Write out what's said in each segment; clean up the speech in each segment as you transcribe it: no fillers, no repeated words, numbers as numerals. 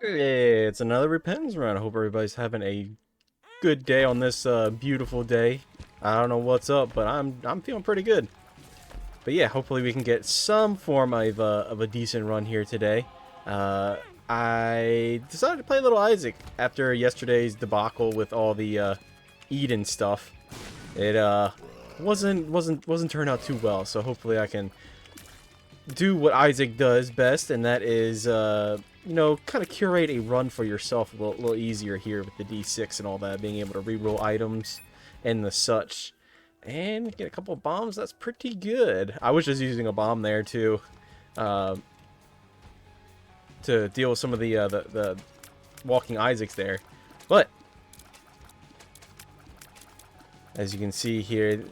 Hey, it's another repentance run. I hope everybody's having a good day on this beautiful day. I don't know what's up, but I'm feeling pretty good. But yeah, hopefully we can get some form of a decent run here today. Uh, I decided to play a little Isaac after yesterday's debacle with all the Eden stuff. It wasn't turned out too well, so hopefully I can do what Isaac does best, and that is, you know, kind of curate a run for yourself a little easier here with the D6 and all that, being able to reroll items and the such. And get a couple of bombs, that's pretty good. I was just using a bomb there uh, to deal with some of the walking Isaacs there. But, as you can see here,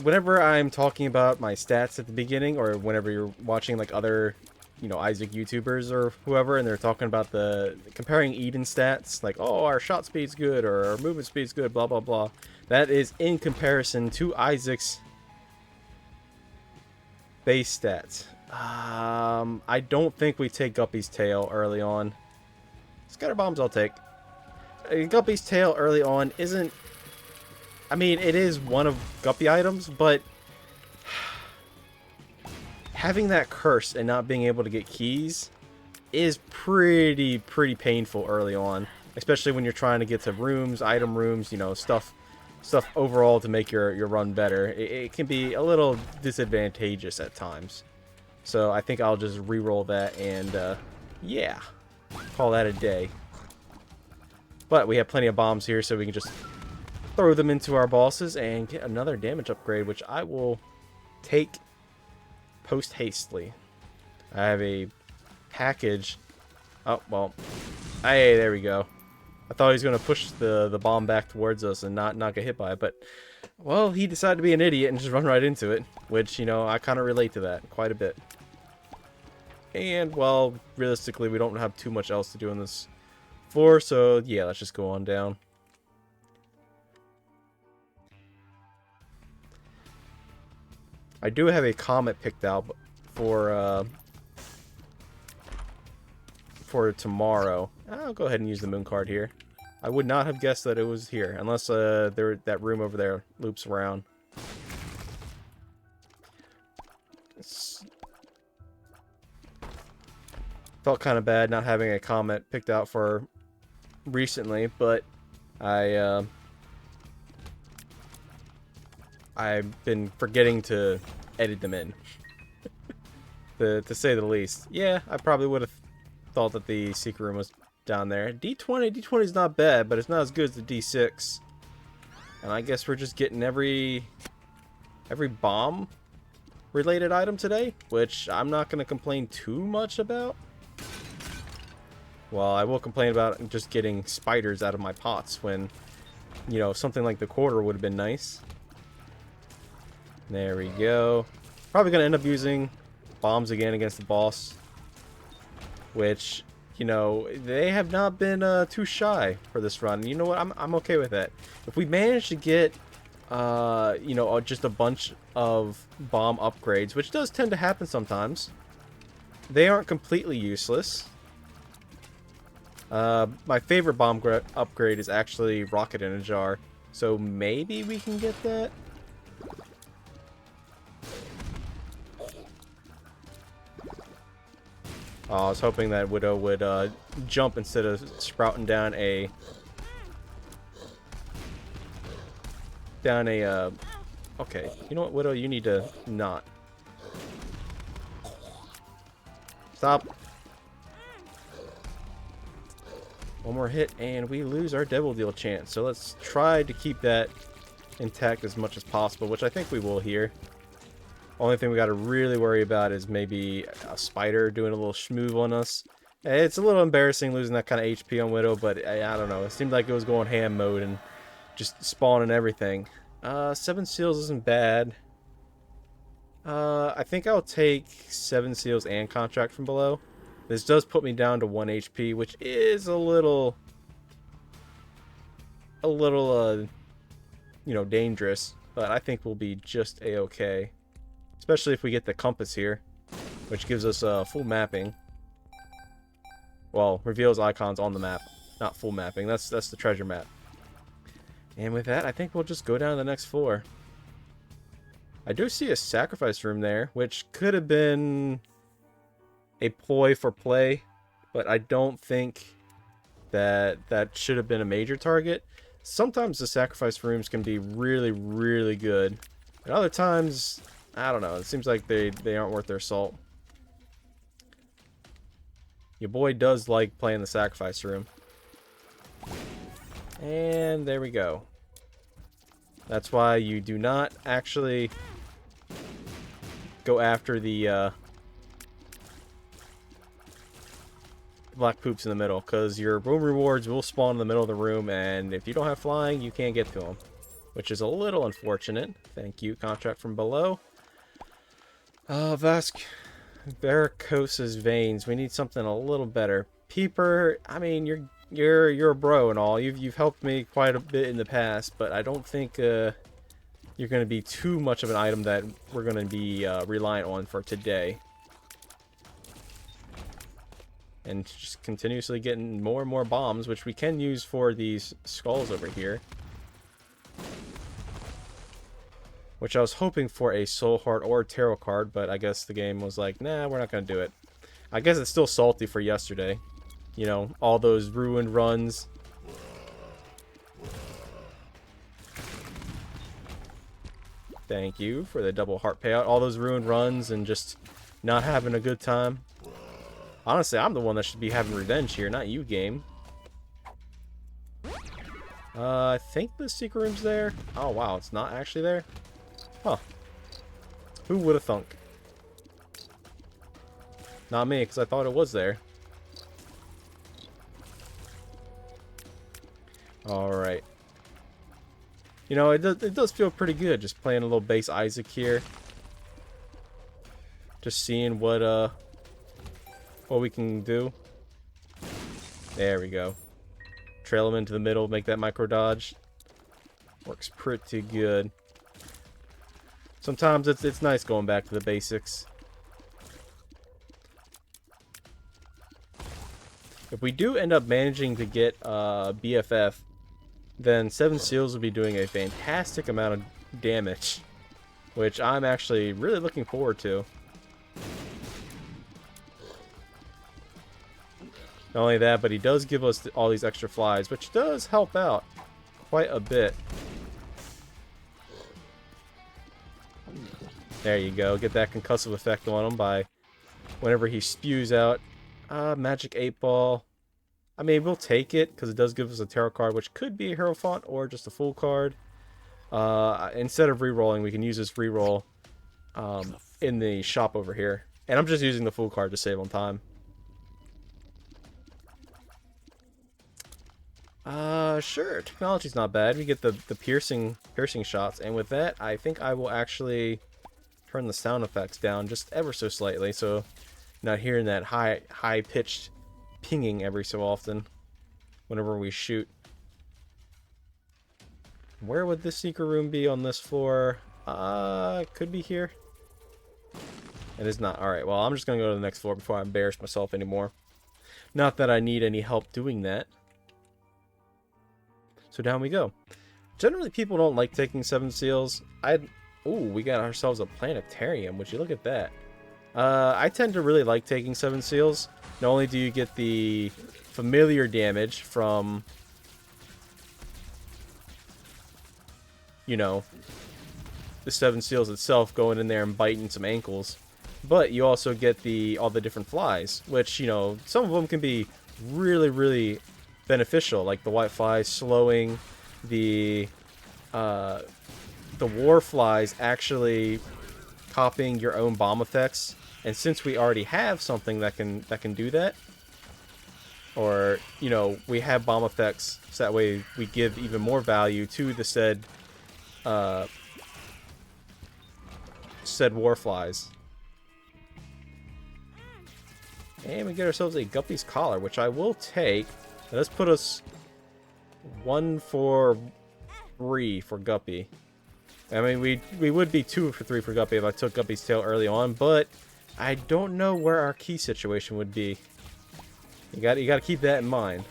whenever I'm talking about my stats at the beginning, or whenever you're watching like other, you know, Isaac YouTubers or whoever, and they're talking about the comparing Eden stats, like, oh, our shot speed's good or our movement speed's good, blah blah blah. That is in comparison to Isaac's base stats. I don't think we take Guppy's tail early on. Scatter bombs I'll take. Guppy's tail early on isn't. I mean, it is one of Guppy items, but having that curse and not being able to get keys is pretty painful early on, especially when you're trying to get to rooms, item rooms, you know, stuff overall to make your run better. It can be a little disadvantageous at times. So I think I'll just re-roll that and yeah, call that a day. But we have plenty of bombs here, so we can just throw them into our bosses and get another damage upgrade, which I will take post hastily. I have a package. Oh, well. Hey, there we go. I thought he was going to push the bomb back towards us and not get hit by it, but, well, he decided to be an idiot and just run right into it, which, you know, I kind of relate to that quite a bit. And, well, realistically, we don't have too much else to do on this floor, so, yeah, let's just go on down. I do have a comet picked out for tomorrow. I'll go ahead and use the moon card here. I would not have guessed that it was here, unless that room over there loops around. Felt kind of bad not having a comet picked out for recently, but I've been forgetting to edit them in, to say the least. Yeah, I probably would have thought that the secret room was down there. D20 is not bad, but it's not as good as the D6. And I guess we're just getting every bomb related item today, which I'm not going to complain too much about. Well, I will complain about just getting spiders out of my pots when, you know, something like the quarter would have been nice. There we go. Probably going to end up using bombs again against the boss, which, you know, they have not been too shy for this run. You know what? I'm okay with that. If we manage to get, you know, just a bunch of bomb upgrades, which does tend to happen sometimes, they aren't completely useless. My favorite bomb upgrade is actually Rocket in a Jar, so maybe we can get that. Oh, I was hoping that Widow would jump instead of sprouting down a okay, you know what, Widow, you need to not stop. One more hit and we lose our Devil Deal chance, so let's try to keep that intact as much as possible, which I think we will here. Only thing we got to really worry about is maybe a spider doing a little schmoove on us. It's a little embarrassing losing that kind of HP on Widow, but I don't know. It seemed like it was going ham mode and just spawning everything. 7 seals isn't bad. I think I'll take 7 seals and contract from below. This does put me down to 1 HP, which is a little, you know, dangerous. But I think we'll be just a-okay. Especially if we get the compass here, which gives us full mapping. Well, reveals icons on the map, not full mapping. That's the treasure map. And with that, I think we'll just go down to the next floor. I do see a sacrifice room there, which could have been a ploy for play, but I don't think that should have been a major target. Sometimes the sacrifice rooms can be really, really good. And other times, I don't know. It seems like they aren't worth their salt. Your boy does like playing the sacrifice room. And there we go. That's why you do not actually go after the black poops in the middle, because your room rewards will spawn in the middle of the room, and if you don't have flying, you can't get to them, which is a little unfortunate. Thank you, contract from below. Varicose's veins. We need something a little better. Peeper. I mean, you're a bro and all. You've helped me quite a bit in the past, but I don't think you're going to be too much of an item that we're going to be reliant on for today. And just continuously getting more and more bombs, which we can use for these skulls over here. Which I was hoping for a soul heart or a tarot card, but I guess the game was like, nah, we're not going to do it. I guess it's still salty for yesterday. You know, all those ruined runs. Thank you for the double heart payout. All those ruined runs and just not having a good time. Honestly, I'm the one that should be having revenge here, not you, game. I think the secret room's there. Oh, wow, it's not actually there? Huh. Who would have thunk? Not me, because I thought it was there. Alright. You know, it does feel pretty good just playing a little base Isaac here. Just seeing what we can do. There we go. Trail him into the middle, make that micro dodge. Works pretty good. Sometimes it's nice going back to the basics. If we do end up managing to get BFF, then 7 Seals will be doing a fantastic amount of damage, which I'm actually really looking forward to. Not only that, but he does give us all these extra flies, which does help out quite a bit. There you go. Get that concussive effect on him by whenever he spews out. Magic 8 Ball. I mean, we'll take it because it does give us a tarot card, which could be a Hierophant or just a full card. Instead of re-rolling, we can use this re-roll in the shop over here. And I'm just using the full card to save on time. Sure. Technology's not bad. We get the piercing shots, and with that, I think I will actually turn the sound effects down just ever so slightly, so not hearing that high-pitched pinging every so often whenever we shoot. Where would this secret room be on this floor? Could be here. It is not. Alright, well, I'm just gonna go to the next floor before I embarrass myself anymore. Not that I need any help doing that. So down we go. Generally, people don't like taking 7 Seals. Ooh, we got ourselves a Planetarium. Would you look at that? I tend to really like taking 7 Seals. Not only do you get the familiar damage from, you know, the 7 Seals itself going in there and biting some ankles, but you also get all the different flies, which, you know, some of them can be really, really beneficial, like the white flies slowing the war flies actually copying your own bomb effects. And since we already have something that can do that, or, you know, we have bomb effects, so that way we give even more value to the said war flies. And we get ourselves a Guppy's Collar, which I will take. Let's put us 1 for 3 for Guppy. I mean, we would be 2 for 3 for Guppy if I took Guppy's tail early on, but I don't know where our key situation would be. You got to keep that in mind.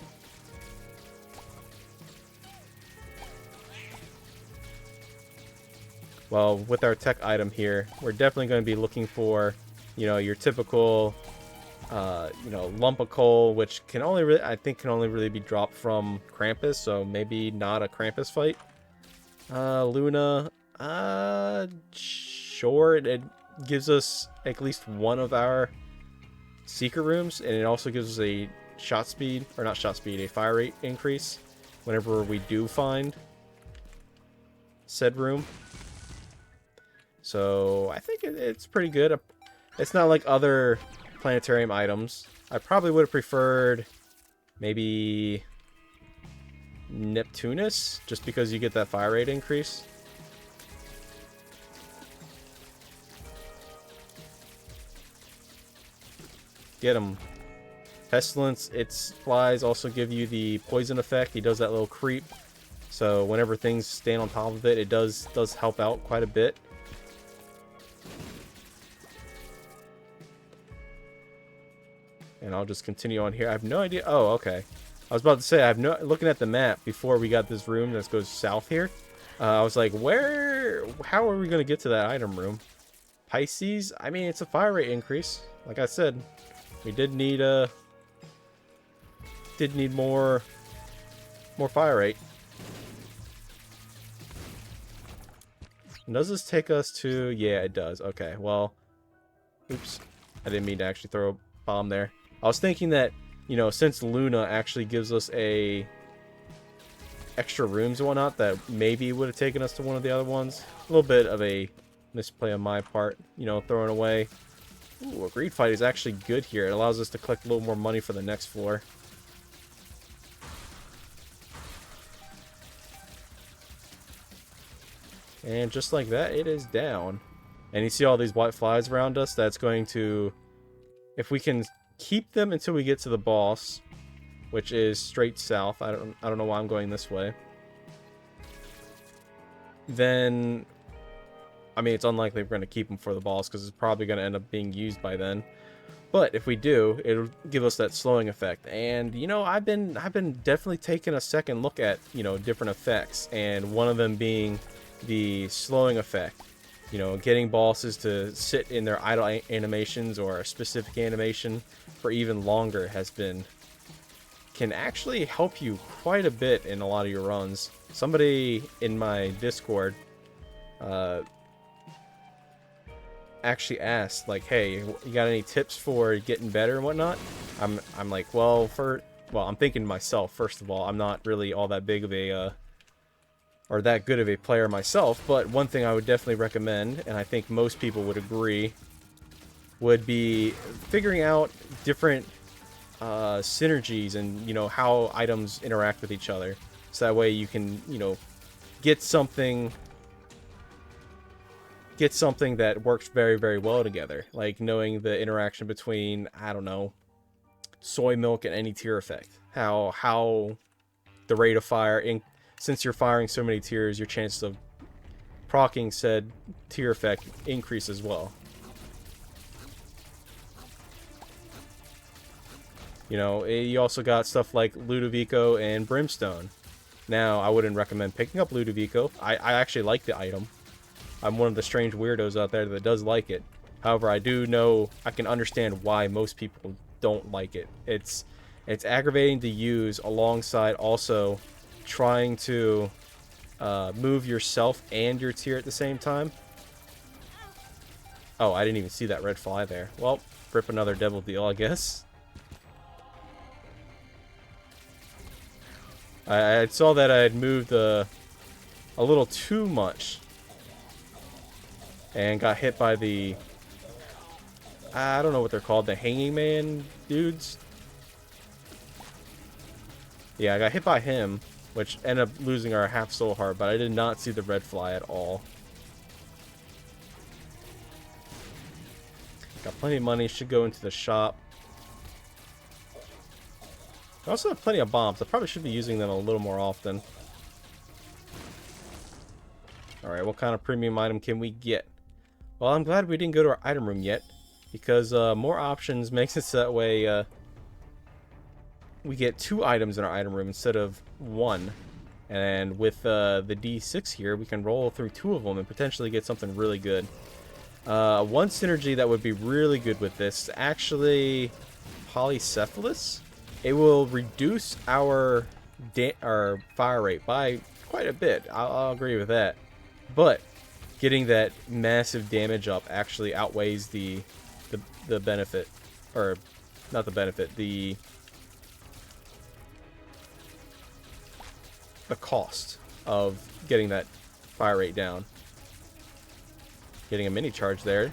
Well, with our tech item here, we're definitely going to be looking for, you know, your typical, you know, lump of coal, which can only really, I think, can only really be dropped from Krampus. So maybe not a Krampus fight. Luna, sure, it gives us at least one of our secret rooms, and it also gives us a shot speed, or not shot speed, a fire rate increase whenever we do find said room. So I think it's pretty good. It's not like other planetarium items. I probably would have preferred maybe Neptunus, just because you get that fire rate increase. Get him. Pestilence, its flies also give you the poison effect. He does that little creep. So whenever things stand on top of it, it does help out quite a bit. And I'll just continue on here. I have no idea. Oh, okay. I was about to say, looking at the map before we got this room that goes south here. I was like, how are we going to get to that item room? Pisces? I mean, it's a fire rate increase. Like I said, we did need more fire rate. And does this take us to, yeah, it does. Okay, well, oops. I didn't mean to actually throw a bomb there. I was thinking that, you know, since Luna actually gives us extra rooms and whatnot, that maybe would have taken us to one of the other ones. A little bit of a misplay on my part, you know, throwing away. Ooh, a greed fight is actually good here. It allows us to collect a little more money for the next floor. And just like that, it is down. And you see all these white flies around us? That's going to, if we can keep them until we get to the boss, which is straight south. I don't know why I'm going this way. Then, I mean, it's unlikely we're going to keep them for the boss because it's probably going to end up being used by then. But if we do, it'll give us that slowing effect. And, you know, I've been definitely taking a second look at, you know, different effects, and one of them being the slowing effect. You know, getting bosses to sit in their idle animations or a specific animation for even longer can actually help you quite a bit in a lot of your runs. Somebody in my Discord actually asked, like, hey, you got any tips for getting better and whatnot? I'm like, well, I'm thinking to myself, first of all, I'm not really all that big of a or that good of a player myself, but one thing I would definitely recommend, and I think most people would agree, would be figuring out different synergies and, you know, how items interact with each other. So that way you can, you know, get something that works very, very well together. Like knowing the interaction between, I don't know, soy milk and any tear effect. How the rate of fire, since you're firing so many tears, your chances of proccing said tear effect increase as well. You know, you also got stuff like Ludovico and Brimstone. Now, I wouldn't recommend picking up Ludovico. I actually like the item. I'm one of the strange weirdos out there that does like it. However, I do know, I can understand why most people don't like it. It's aggravating to use alongside also trying to move yourself and your tier at the same time. Oh, I didn't even see that red fly there. Well, rip another devil deal, I guess. I saw that I had moved a little too much and got hit by the, I don't know what they're called, the hanging man dudes. Yeah, I got hit by him, which ended up losing our half soul heart, but I did not see the red fly at all. Got plenty of money, should go into the shop. I also have plenty of bombs. I probably should be using them a little more often. Alright, what kind of premium item can we get? Well, I'm glad we didn't go to our item room yet, because more options makes it so that way we get 2 items in our item room instead of 1. And with the D6 here, we can roll through 2 of them and potentially get something really good. One synergy that would be really good with this is actually Polycephalus. It will reduce our fire rate by quite a bit. I'll agree with that. But getting that massive damage up actually outweighs the benefit, or not the benefit, the cost of getting that fire rate down. Getting a mini charge there.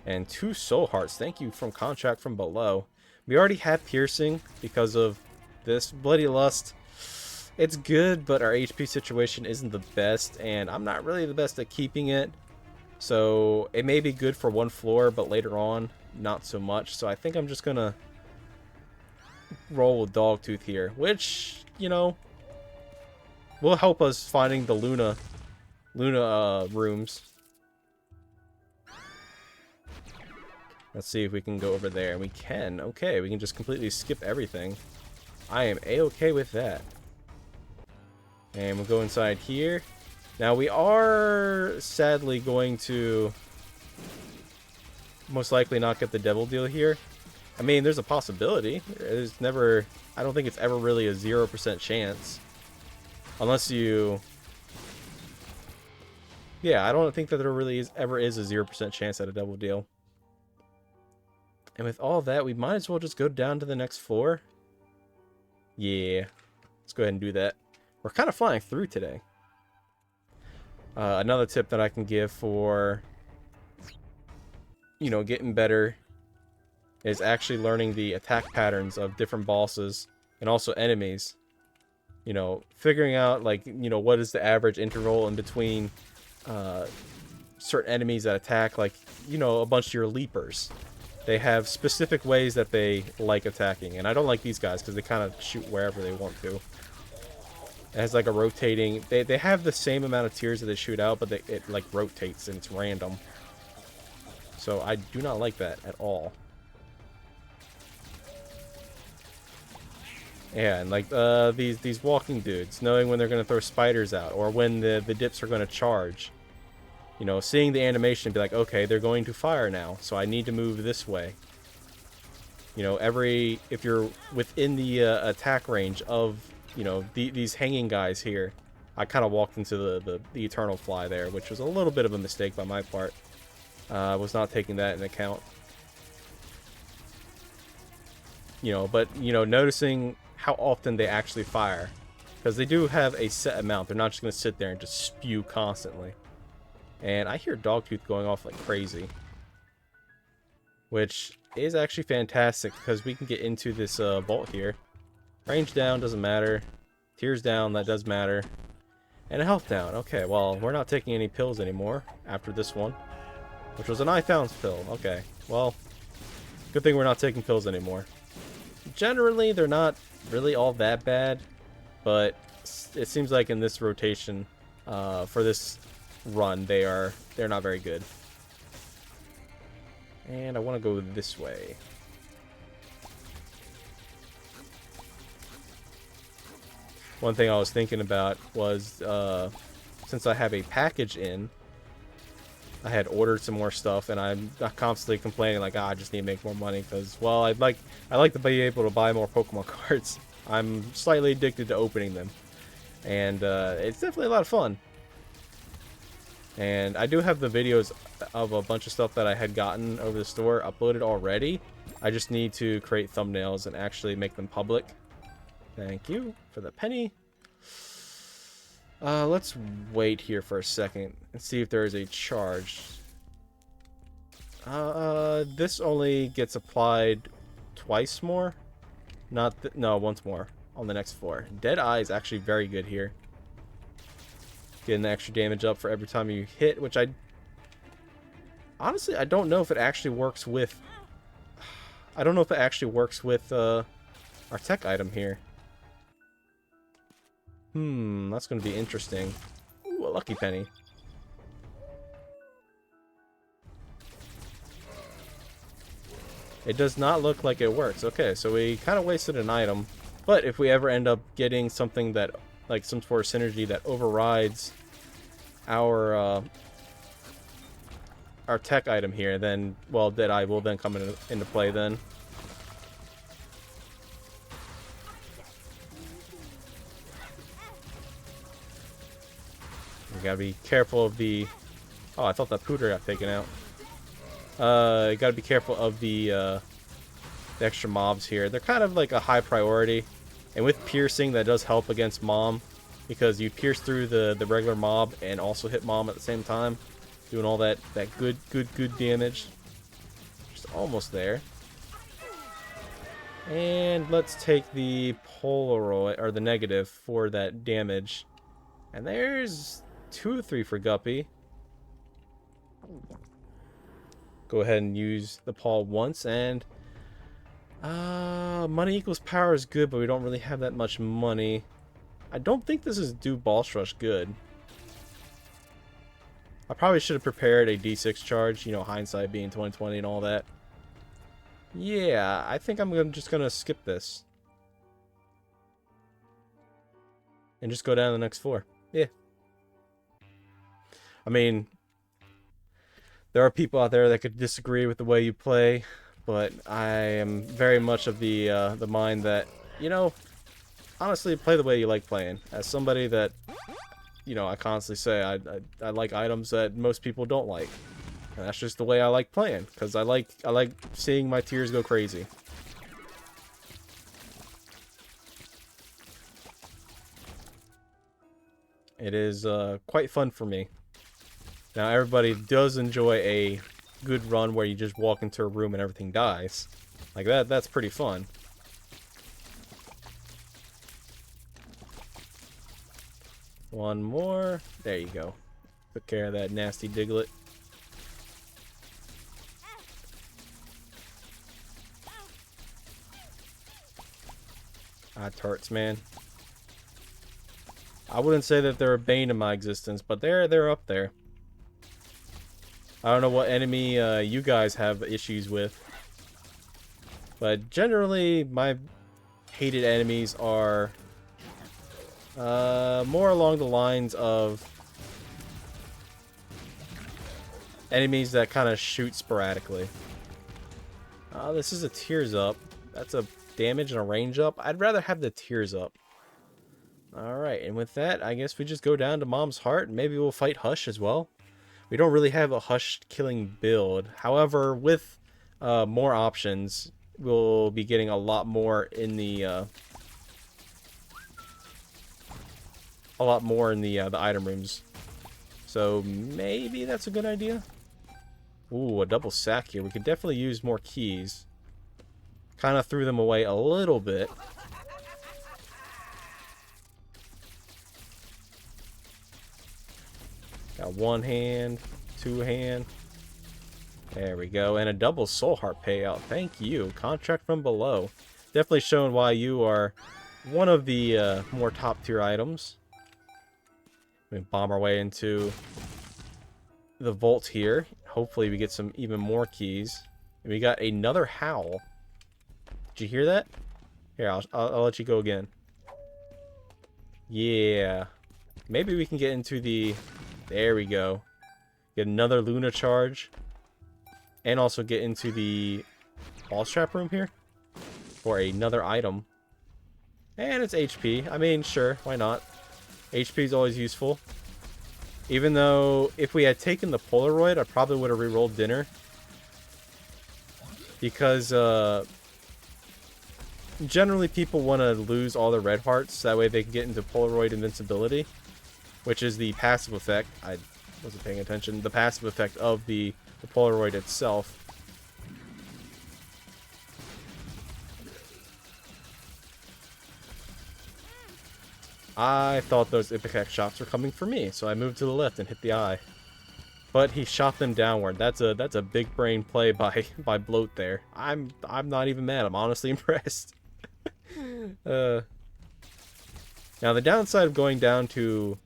And 2 soul hearts. Thank you from Contract from Below. We already had piercing because of this. Bloody Lust. It's good, but our HP situation isn't the best, and I'm not really the best at keeping it. So it may be good for 1 floor, but later on, not so much. So I think I'm just gonna roll with Dogtooth here, which, you know, will help us finding the Luna rooms. Let's see if we can go over there. We can. Okay, we can just completely skip everything. I am a-okay with that. And we'll go inside here. Now we are sadly going to most likely not get the devil deal here. I mean, there's a possibility. There's never, I don't think it's ever really a 0% chance. Unless you, yeah, I don't think that there really ever is a 0% chance at a devil deal. And with all that, we might as well just go down to the next floor. Yeah, let's go ahead and do that. We're kind of flying through today. Another tip that I can give for, you know, getting better is actually learning the attack patterns of different bosses and also enemies. You know, figuring out, like, you know, what is the average interval in between certain enemies that attack, like, you know, a bunch of your leapers. They have specific ways that they like attacking, and I don't like these guys because they kind of shoot wherever they want to. It has like a rotating, they have the same amount of tiers that they shoot out, but it like rotates and it's random. So I do not like that at all. Yeah, and like these walking dudes, knowing when they're going to throw spiders out or when the dips are going to charge. You know, seeing the animation and be like, okay, they're going to fire now, so I need to move this way. You know, if you're within the attack range of, you know, these hanging guys here. I kind of walked into the Eternal Fly there, which was a little bit of a mistake by my part. I was not taking that into account. You know, but, you know, noticing how often they actually fire. Because they do have a set amount. They're not just going to sit there and just spew constantly. And I hear Dogtooth going off like crazy. Which is actually fantastic because we can get into this vault here. Range down, doesn't matter. Tears down, that does matter. And a health down. Okay, well, we're not taking any pills anymore after this one. Which was an I-Founds pill. Okay, well, good thing we're not taking pills anymore. Generally, they're not really all that bad. But it seems like in this rotation, for this run, they're not very good. And I want to go this way. One thing I was thinking about was, since I have a package in, I had ordered some more stuff, and I'm constantly complaining like, I just need to make more money because, well, I like to be able to buy more Pokemon cards. I'm slightly addicted to opening them, and it's definitely a lot of fun. And I do have the videos of a bunch of stuff that I had gotten over the store uploaded already. I just need to create thumbnails and actually make them public. Thank you for the penny. Let's wait here for a second and see if there is a charge. This only gets applied twice more. No, once more on the next floor. Dead Eye is actually very good here. Getting the extra damage up for every time you hit, which honestly, I don't know if it actually works with... I don't know if it actually works with our tech item here. That's going to be interesting. Ooh, a lucky penny. It does not look like it works. Okay, so we kind of wasted an item. But if we ever end up getting something that, like some sort of synergy that overrides our tech item here, then, well, Deadeye will then come into play then. You gotta be careful of the... Oh, I thought that Pooter got taken out. You gotta be careful of the extra mobs here. They're kind of like a high priority. And with piercing, that does help against Mom. Because you pierce through the regular mob and also hit Mom at the same time. Doing all that good damage. Just almost there. And let's take the Polaroid, or the negative, for that damage. And there's 2 or 3 for Guppy. Go ahead and use the Paul once, and money equals power is good, but we don't really have that much money. I don't think this is do Boss Rush good. I probably should have prepared a D6 charge, you know, hindsight being 20/20 and all that. Yeah, I think I'm just gonna skip this. And just go down to the next floor. Yeah. I mean, there are people out there that could disagree with the way you play, but I am very much of the mind that, you know, honestly, play the way you like playing. As somebody that, you know, I constantly say I like items that most people don't like. And that's just the way I like playing, because I like seeing my tears go crazy. It is quite fun for me. Now, everybody does enjoy a good run where you just walk into a room and everything dies. Like that's pretty fun. One more. There you go. Took care of that nasty Diglett. Ah, turrets, man. I wouldn't say that they're a bane in my existence, but they're up there. I don't know what enemy you guys have issues with, but generally my hated enemies are more along the lines of enemies that kind of shoot sporadically. This is a tears up. That's a damage and a range up. I'd rather have the tears up. Alright, and with that, I guess we just go down to Mom's Heart, and maybe we'll fight Hush as well. We don't really have a Hush killing build. However, with more options, we'll be getting a lot more in the the item rooms. So maybe that's a good idea. Ooh, a double sack here. We could definitely use more keys. Kind of threw them away a little bit. Got one hand, 2 hand. There we go. And a double soul heart payout. Thank you. Contract from below. Definitely showing why you are one of the more top tier items. We bomb our way into the vault here. Hopefully we get some even more keys. And we got another howl. Did you hear that? Here, I'll let you go again. Yeah. Maybe we can get into the... There we go. Get another Luna charge. And also get into the boss trap room here. For another item. And it's HP. I mean, sure, why not? HP is always useful. Even though, if we had taken the Polaroid, I probably would have rerolled dinner. Because, generally people want to lose all their red hearts, so that way they can get into Polaroid invincibility. Which is the passive effect. I wasn't paying attention. The passive effect of the Polaroid itself. I thought those Ipecac shots were coming for me, so I moved to the left and hit the eye. But he shot them downward. That's a big brain play by Bloat there. I'm not even mad. I'm honestly impressed. Now the downside of going down to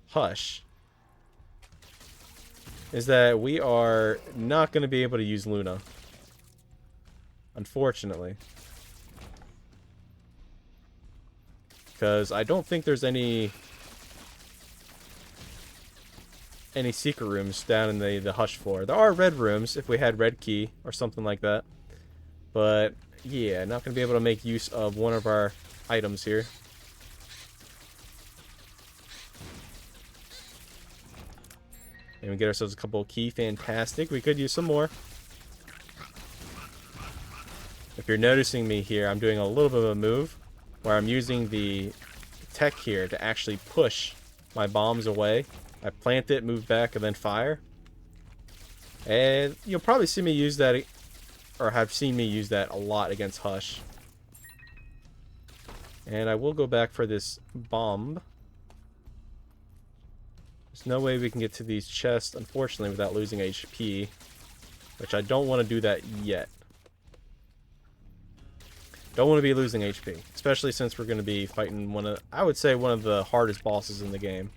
Hush is that we are not going to be able to use Luna. unfortunately. Because I don't think there's any secret rooms down in the Hush floor. There are red rooms if we had red key or something like that. But yeah, not going to be able to make use of one of our items here. And we get ourselves a couple of key. Fantastic. We could use some more. If you're noticing me here, I'm doing a little bit of a move where I'm using the tech here to actually push my bombs away. I plant it, move back, and then fire. And you'll probably see me use that, or have seen me use that a lot against Hush. And I will go back for this bomb. There's no way we can get to these chests, unfortunately, without losing HP. Which I don't want to do that yet. Don't want to be losing HP. Especially since we're going to be fighting I would say one of the hardest bosses in the game.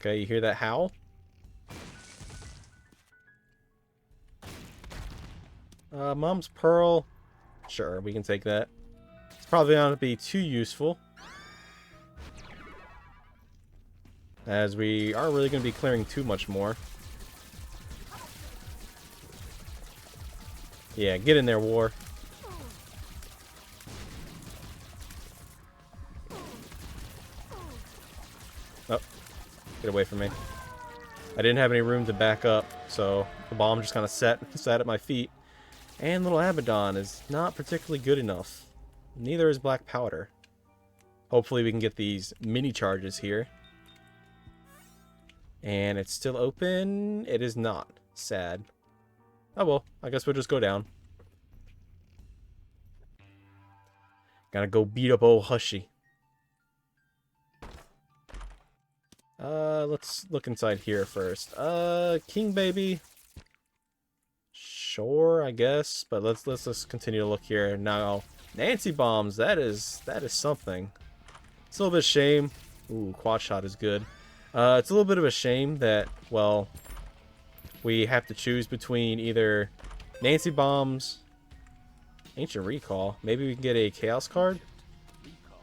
Okay, you hear that howl? Mom's Pearl. Sure, we can take that. It's probably not going to be too useful, as we aren't really going to be clearing too much more. Yeah, get in there, War. Oh, get away from me. I didn't have any room to back up, so the bomb just kind of sat at my feet. And little Abaddon is not particularly good enough. Neither is Black Powder. Hopefully we can get these mini charges here. And it's still open. It is not. Sad. Oh well, I guess we'll just go down. Gotta go beat up old Hushy. Let's look inside here first. King Baby. Sure, I guess, but let's just continue to look here. Now, Nancy bombs, that is something. It's a little bit of a shame. Ooh, quad shot is good. It's a little bit of a shame that, well, we have to choose between either Nancy bombs, Ancient Recall. Maybe we can get a Chaos card.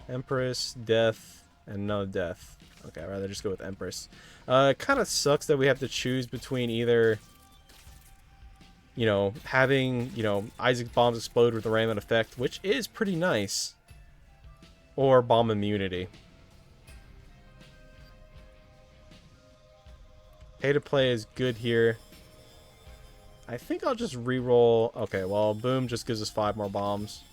Empress, Death, and no Death. Okay, I'd rather just go with Empress. It kind of sucks that we have to choose between either, you know, having, you know, Isaac bombs explode with the Ramen effect, which is pretty nice, or bomb immunity. Pay to play is good here. I think I'll just re-roll. Okay, well, boom just gives us 5 more bombs.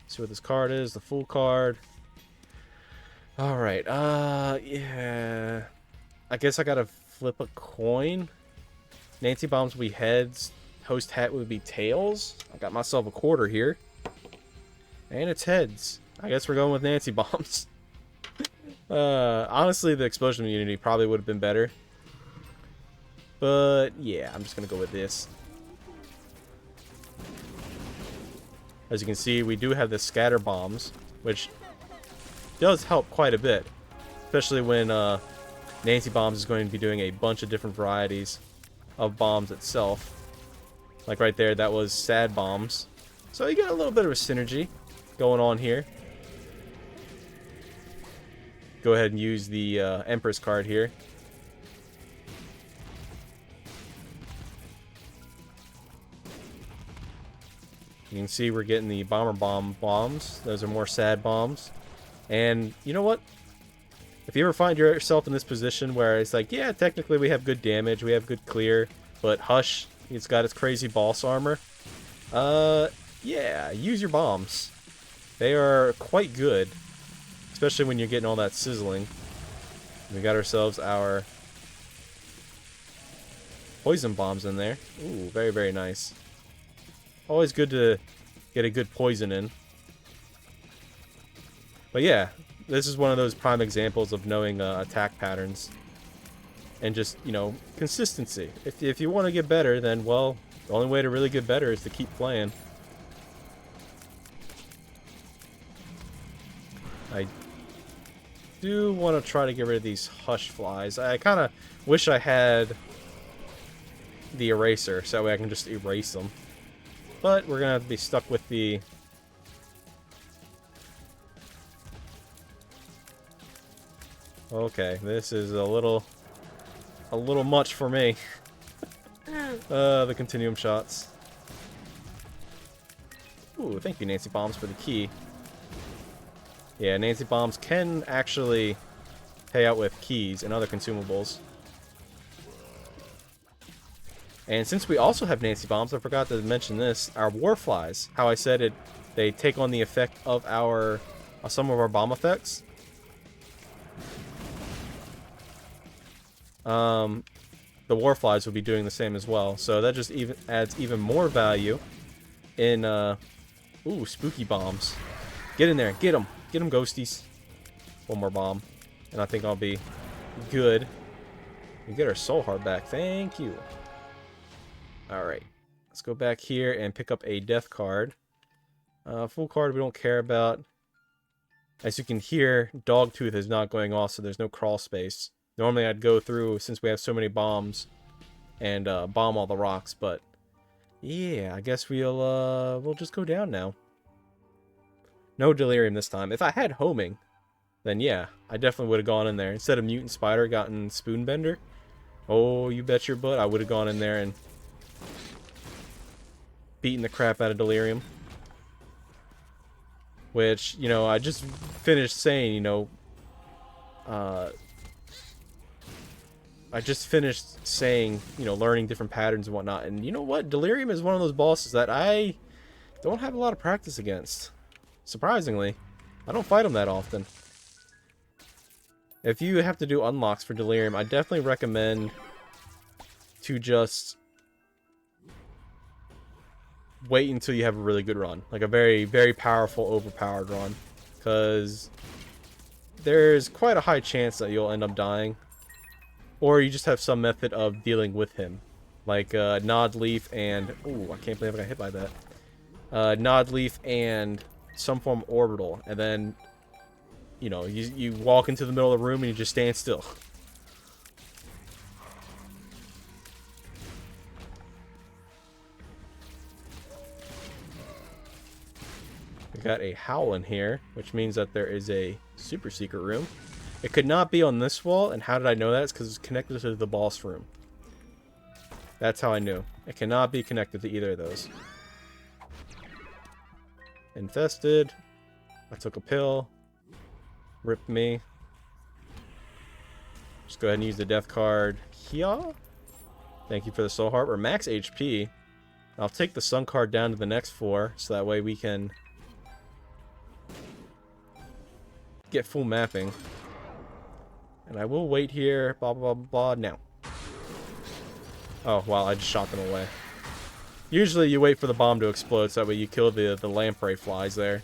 See what this card is, the full card. Alright, yeah. I guess I gotta flip a coin. Nancy bombs would be heads. Host hat would be tails. I got myself a quarter here. And it's heads. I guess we're going with Nancy bombs. Honestly, the explosion immunity probably would have been better. But yeah, I'm just gonna go with this. As you can see, we do have the scatter bombs, which does help quite a bit, especially when Nancy bombs is going to be doing a bunch of different varieties of bombs itself. Like right there, that was sad bombs. So you get a little bit of a synergy going on here. Go ahead and use the Empress card here. You can see we're getting the Bomber Bomb bombs. Those are more sad bombs. And you know what? If you ever find yourself in this position where it's like, yeah, technically we have good damage, we have good clear, but Hush, it's got its crazy boss armor. Yeah, use your bombs. They are quite good, especially when you're getting all that sizzling. We got ourselves our poison bombs in there. Ooh, very, very nice. Always good to get a good poison in. But yeah, this is one of those prime examples of knowing attack patterns. And just, you know, consistency. If you want to get better, then, well, the only way to really get better is to keep playing. do want to try to get rid of these hush flies. I kind of wish I had the eraser, so that way I can just erase them. But we're gonna have to be stuck with the... Okay, this is a little much for me. The continuum shots. Ooh, thank you, Nancy Bombs, for the key. Yeah, Nancy Bombs can actually pay out with keys and other consumables. And since we also have Nancy Bombs, I forgot to mention this, our Warflies. How I said it, they take on the effect of our some of our bomb effects. The Warflies will be doing the same as well. So that just even adds even more value in ooh, spooky bombs. Get in there, get them. Get them, ghosties. One more bomb, and I think I'll be good. We get our soul heart back. Thank you. Alright. Let's go back here and pick up a death card. Full card we don't care about. As you can hear, Dogtooth is not going off, so there's no crawl space. Normally I'd go through, since we have so many bombs, and bomb all the rocks, but yeah, I guess we'll just go down now. No delirium this time. If I had homing, then yeah, I definitely would have gone in there. Instead of mutant spider, gotten spoonbender. Oh, you bet your butt I would have gone in there and beaten the crap out of delirium. Which, you know, I just finished saying, you know, learning different patterns and whatnot. And you know what? Delirium is one of those bosses that I don't have a lot of practice against. Surprisingly. I don't fight them that often. If you have to do unlocks for Delirium, I definitely recommend to just wait until you have a really good run. Like a very, very powerful, overpowered run. Because there's quite a high chance that you'll end up dying. Or you just have some method of dealing with him. Like Nod Leaf and... Ooh, I can't believe I got hit by that. Nod Leaf and some form of orbital, and then, you know, you walk into the middle of the room and you just stand still. We got a howl in here, which means that there is a super secret room. It could not be on this wall, and how did I know that? It's because it's connected to the boss room. That's how I knew. It cannot be connected to either of those. Infested. I took a pill. Ripped me. Just go ahead and use the death card here. Thank you for the soul heart. We're max HP. I'll take the sun card down to the next floor, so that way we can get full mapping. And I will wait here. Blah, blah, blah, blah. Now. Oh, wow. I just shot them away. Usually you wait for the bomb to explode, so that way you kill the lamprey flies there.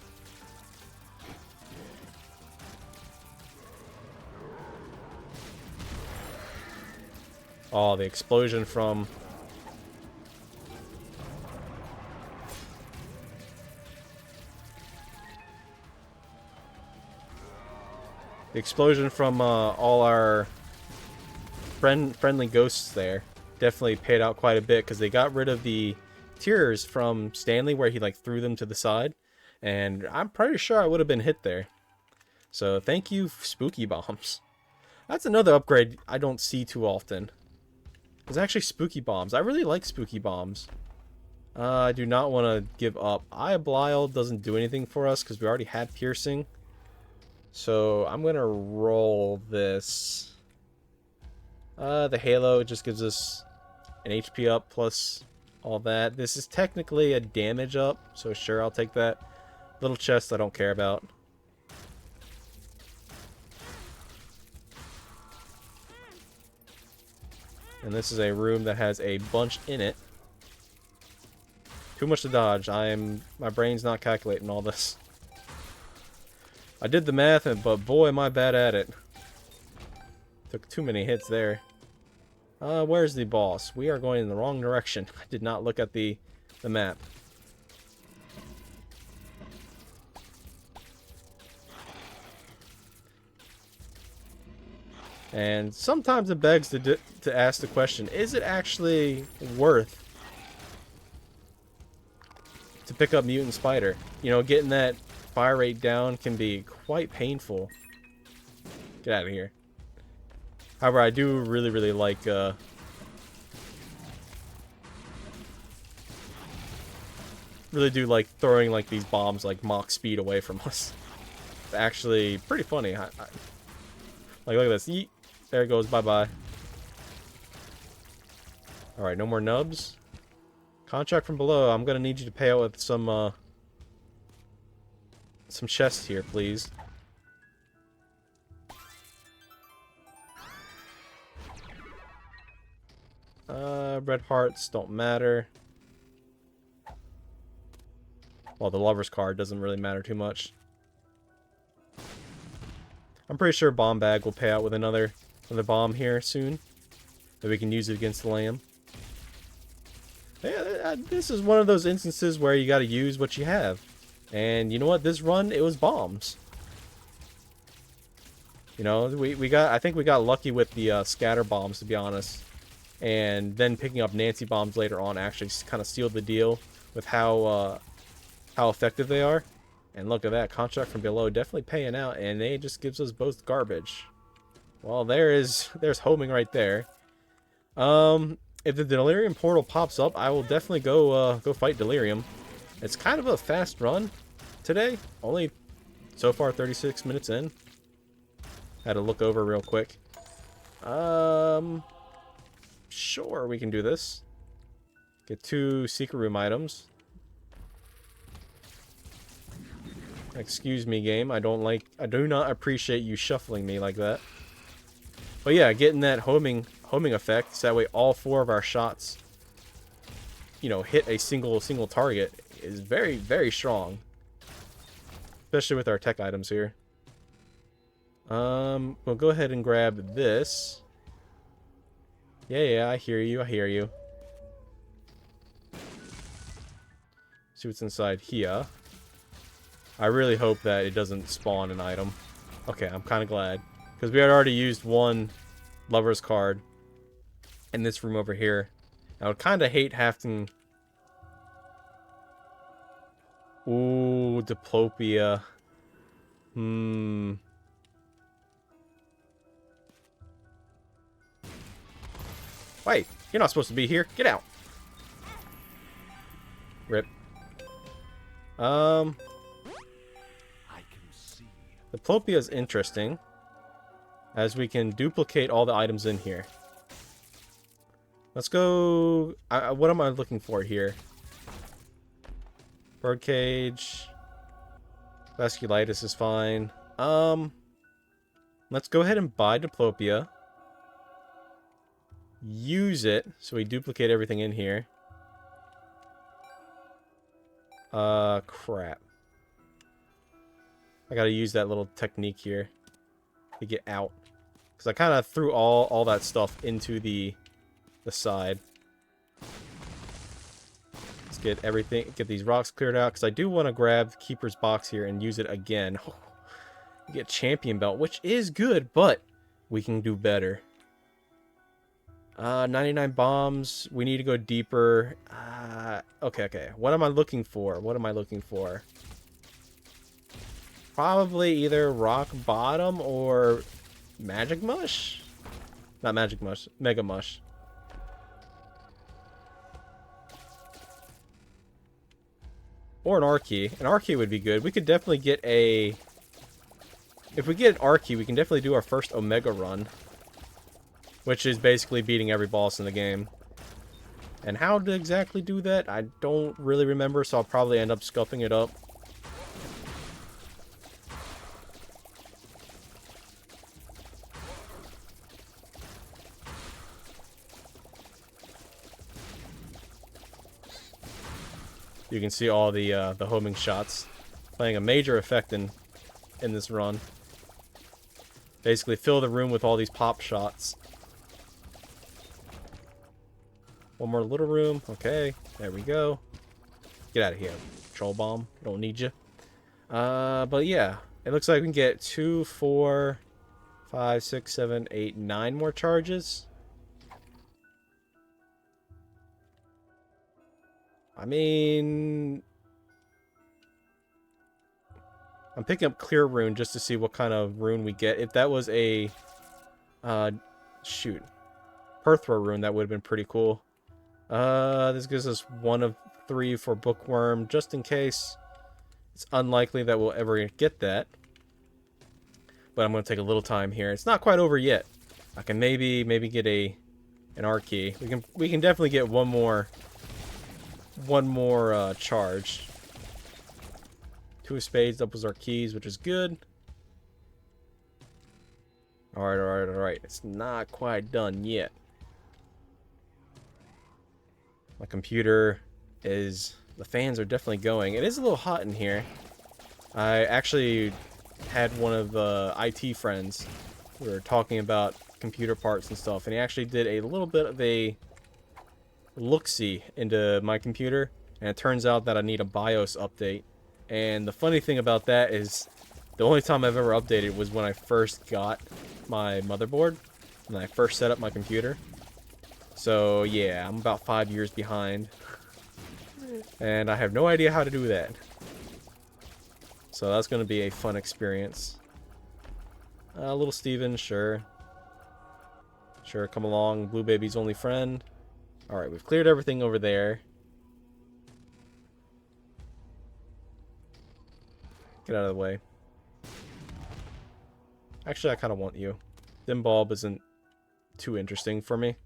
Oh, the explosion from... The explosion from all our friendly ghosts there definitely paid out quite a bit, because they got rid of the tears from Stanley where he like threw them to the side, and I'm pretty sure I would have been hit there. So thank you, Spooky Bombs. That's another upgrade I don't see too often. It's actually Spooky Bombs. I really like Spooky Bombs. I do not want to give up. Eye of Belial doesn't do anything for us because we already had piercing. So I'm gonna roll this. The Halo just gives us an HP up plus all that. This is technically a damage up, so sure, I'll take that. Little chest I don't care about. And this is a room that has a bunch in it. Too much to dodge. My brain's not calculating all this. I did the math, but boy am I bad at it. Took too many hits there. Where's the boss? We are going in the wrong direction. I did not look at the map. And sometimes it begs to ask the question, is it actually worth to pick up Mutant Spider? You know, getting that fire rate down can be quite painful. Get out of here. However, I do really like really do like throwing like these bombs like Mach speed away from us. It's actually pretty funny. Like, look at this. Yeet. There it goes. Bye-bye. Alright, no more nubs. Contract from below. I'm gonna need you to pay out with some chests here, please. Red hearts don't matter. Well, the lover's card doesn't really matter too much. I'm pretty sure bomb bag will pay out with another bomb here soon, that we can use it against the lamb. Yeah, this is one of those instances where you got to use what you have, and you know what? This run, it was bombs. You know, I think we got lucky with the scatter bombs, to be honest, and then picking up Nancy bombs later on actually kind of sealed the deal with how effective they are. And look at that, contract from below definitely paying out, and they just gives us both garbage. Well, there's homing right there. If the Delirium portal pops up, I will definitely go fight Delirium. It's kind of a fast run today. Only so far 36 minutes in. Had to look over real quick. Sure, we can do this. Get 2 secret room items. Excuse me, game. I do not appreciate you shuffling me like that. But yeah, getting that homing effect, so that way all 4 of our shots, you know, hit a single target, is very strong. Especially with our tech items here. We'll go ahead and grab this. Yeah, I hear you. See what's inside here. I really hope that it doesn't spawn an item. Okay, I'm kind of glad. Because we had already used 1 lover's card in this room over here. I would kind of hate having... Ooh, Diplopia. Wait, you're not supposed to be here. Get out. Rip. Diplopia is interesting, as we can duplicate all the items in here. Let's go... what am I looking for here? Birdcage. Vasculitis is fine. Let's go ahead and buy Diplopia. Use it, so we duplicate everything in here. Crap. I gotta use that little technique here to get out. Because I kind of threw all that stuff into the side. Let's get these rocks cleared out. Because I do want to grab Keeper's box here and use it again. Get Champion Belt, which is good, but we can do better. 99 bombs. We need to go deeper. Okay. What am I looking for? Probably either Rock Bottom or Magic Mush? Not Magic Mush. Mega Mush. Or an Archie. An Archie would be good. We could definitely get a... If we get an Archie, we can definitely do our first Omega run. Which is basically beating every boss in the game. And how to exactly do that, I don't really remember, so I'll probably end up scuffing it up. You can see all the homing shots playing a major effect in this run. Basically fill the room with all these pop shots. One more little room. Okay, there we go. Get out of here, troll bomb. Don't need you. But yeah, it looks like we can get 2, 4, 5, 6, 7, 8, 9 more charges. I mean, I'm picking up Clear Rune just to see what kind of rune we get. If that was a, shoot, Perthro rune, that would have been pretty cool. This gives us 1 of 3 for Bookworm, just in case. It's unlikely that we'll ever get that. But I'm going to take a little time here. It's not quite over yet. I can maybe get an art key. We can definitely get one more charge. 2 of spades doubles our keys, which is good. Alright. It's not quite done yet. My computer is... The fans are definitely going. It is a little hot in here. I actually had one of the IT friends. We were talking about computer parts and stuff, and he actually did a little bit of a look-see into my computer, and it turns out that I need a BIOS update. And the funny thing about that is the only time I've ever updated was when I first got my motherboard, when I first set up my computer. So yeah, I'm about 5 years behind, and I have no idea how to do that. So that's going to be a fun experience. Little Steven, sure. Sure, come along. Blue Baby's only friend. Alright, we've cleared everything over there. Get out of the way. Actually, I kind of want you. Dim Bulb isn't too interesting for me.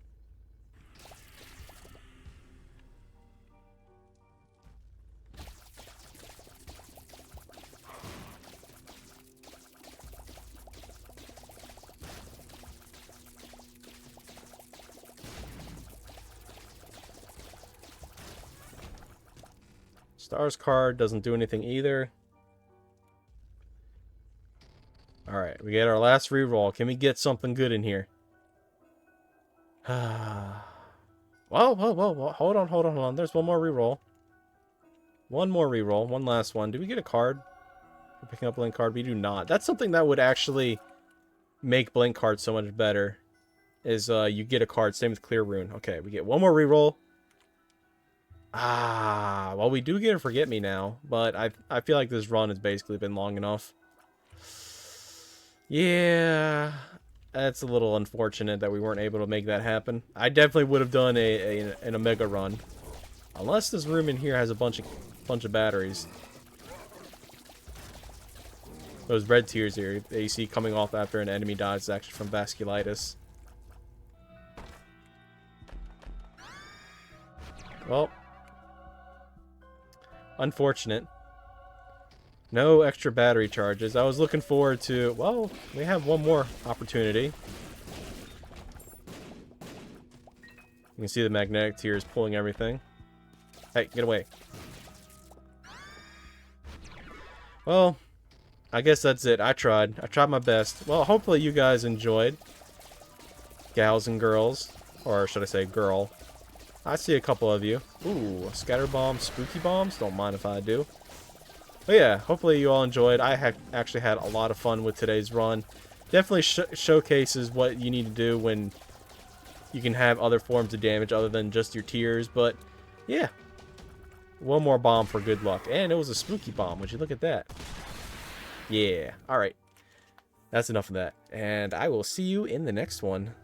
Stars card doesn't do anything either. Alright, we get our last reroll. Can we get something good in here? Whoa. Hold on. There's one more reroll. One more reroll. One last one. Do we get a card? We're picking up Blink card. We do not. That's something that would actually make Blink card so much better. Is you get a card. Same with Clear Rune. Okay, we get one more reroll. Well, we do get a Forget Me Now, but I feel like this run has basically been long enough. Yeah, that's a little unfortunate that we weren't able to make that happen. I definitely would have done an Omega run, unless this room in here has a bunch of batteries. Those red tears here that you see coming off after an enemy dies is actually from vasculitis. Well, unfortunate. No extra battery charges. I was looking forward to... Well, we have one more opportunity. You can see the magnetic tears pulling everything. Hey, get away. Well, I guess that's it. I tried. I tried my best. Well, hopefully you guys enjoyed. Gals and girls. Or should I say girl. I see a couple of you. Ooh, scatter bombs, spooky bombs. Don't mind if I do. But yeah, hopefully you all enjoyed. I actually had a lot of fun with today's run. Definitely showcases what you need to do when you can have other forms of damage other than just your tears. But yeah, one more bomb for good luck. And it was a spooky bomb. Would you look at that? Yeah, alright. That's enough of that. And I will see you in the next one.